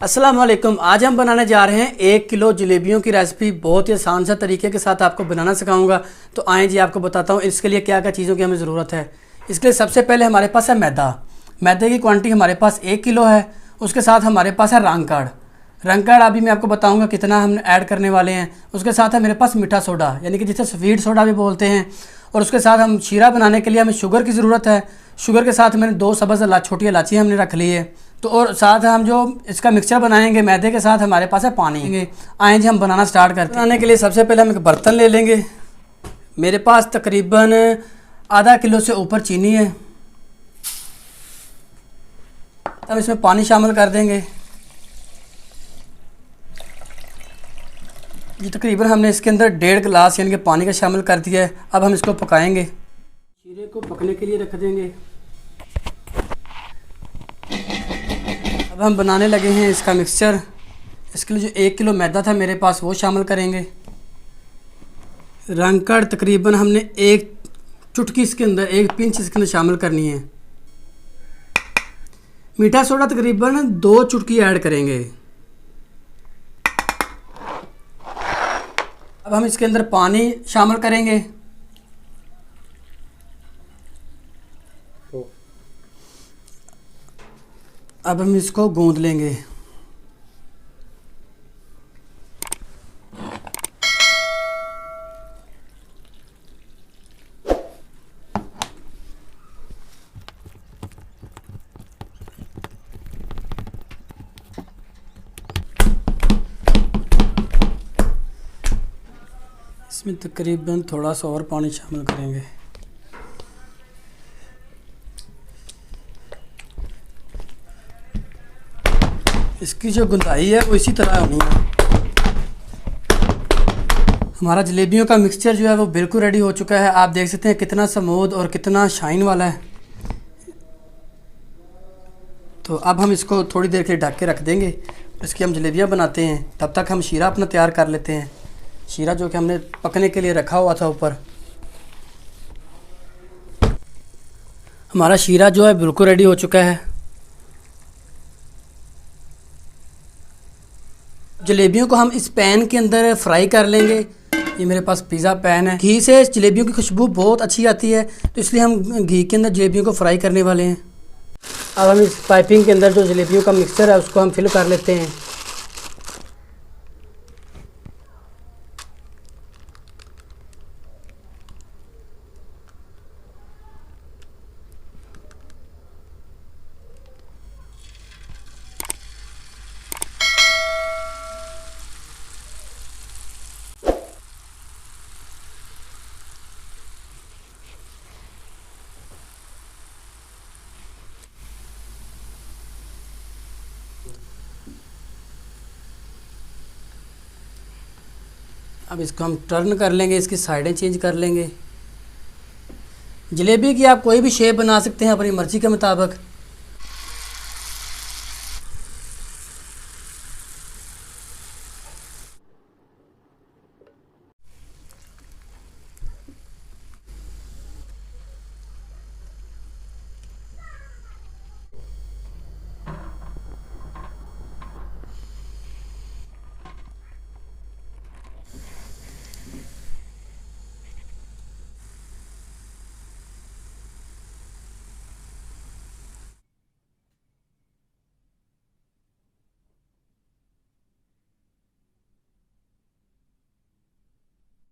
अस्सलाम वालेकुम। आज हम बनाने जा रहे हैं 1 किलो जलेबियों की रेसिपी। बहुत ही आसान सा तरीके के साथ आपको बनाना सिखाऊंगा। तो आएँ जी आपको बताता हूँ इसके लिए क्या क्या चीज़ों की हमें ज़रूरत है। इसके लिए सबसे पहले हमारे पास है मैदा। मैदे की क्वांटिटी हमारे पास 1 किलो है। उसके साथ हमारे पास है रंग कार्ड अभी मैं आपको बताऊंगा कितना हम ऐड करने वाले हैं। उसके साथ है मेरे पास मीठा सोडा, यानी कि जिसे स्वीट सोडा भी बोलते हैं। और उसके साथ हम शीरा बनाने के लिए हमें शुगर की ज़रूरत है। शुगर के साथ मैंने 2 सब्ज़ छोटी इलायची हमने रख ली है। तो और साथ हम जो इसका मिक्सचर बनाएंगे मैदे के साथ, हमारे पास है पानी। आएँ जी हम बनाना स्टार्ट करते हैं। बनाने के लिए सबसे पहले हम एक बर्तन ले लेंगे। मेरे पास तकरीबन आधा किलो से ऊपर चीनी है। तब इसमें पानी शामिल कर देंगे। ये तकरीबन हमने इसके अंदर 1.5 गिलास यानी कि पानी का शामिल कर दिया है। अब हम इसको पकाएंगे। शीरे को पकने के लिए रख देंगे। अब हम बनाने लगे हैं इसका मिक्सचर। इसके लिए जो 1 किलो मैदा था मेरे पास वो शामिल करेंगे। रंगकड़ तकरीबन हमने 1 चुटकी इसके अंदर, 1 पिंच इसके अंदर शामिल करनी है। मीठा सोडा तकरीबन 2 चुटकी ऐड करेंगे। अब हम इसके अंदर पानी शामिल करेंगे। अब हम इसको गूंद लेंगे। इसमें तकरीबन थोड़ा सा और पानी शामिल करेंगे। इसकी जो गुंदाई है वो इसी तरह होनी है। हमारा जलेबियों का मिक्सचर जो है वो बिल्कुल रेडी हो चुका है। आप देख सकते हैं कितना स्मूथ और कितना शाइन वाला है। तो अब हम इसको थोड़ी देर के लिए ढक के रख देंगे। इसकी हम जलेबियाँ बनाते हैं। तब तक हम शीरा अपना तैयार कर लेते हैं। शीरा जो कि हमने पकने के लिए रखा हुआ था ऊपर। हमारा शीरा जो है बिल्कुल रेडी हो चुका है। जलेबियों को हम इस पैन के अंदर फ्राई कर लेंगे। ये मेरे पास पिज़्ज़ा पैन है। घी से जलेबियों की खुशबू बहुत अच्छी आती है, तो इसलिए हम घी के अंदर जलेबियों को फ्राई करने वाले हैं। अब हम इस पाइपिंग के अंदर जो जलेबियों का मिक्सचर है उसको हम फिल कर लेते हैं। अब इसको हम टर्न कर लेंगे, इसकी साइडें चेंज कर लेंगे। जलेबी की आप कोई भी शेप बना सकते हैं अपनी मर्ज़ी के मुताबिक।